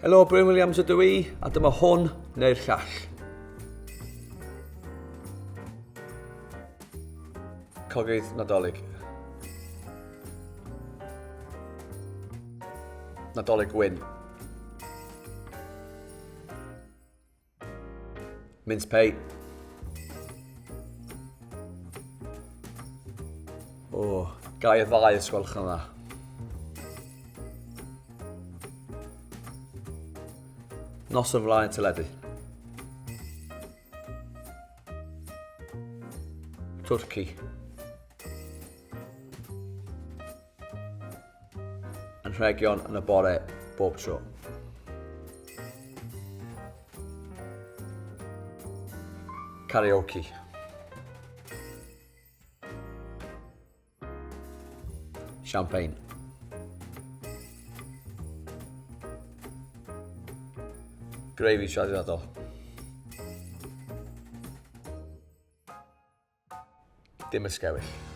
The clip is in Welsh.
Helo, Bryn Williams ydw i, a dyma Hwn Neu'r Llall. Cogydd Nadolig. Nadolig gwyn. Mince pei. O, gai y ddau ysgwelch yna. Nos o flaen teledu. Twrci. Anrhegion yn y bore bob tro. Karaoke. Champagne. Gravy traddodiadol. Dim ysgewyll.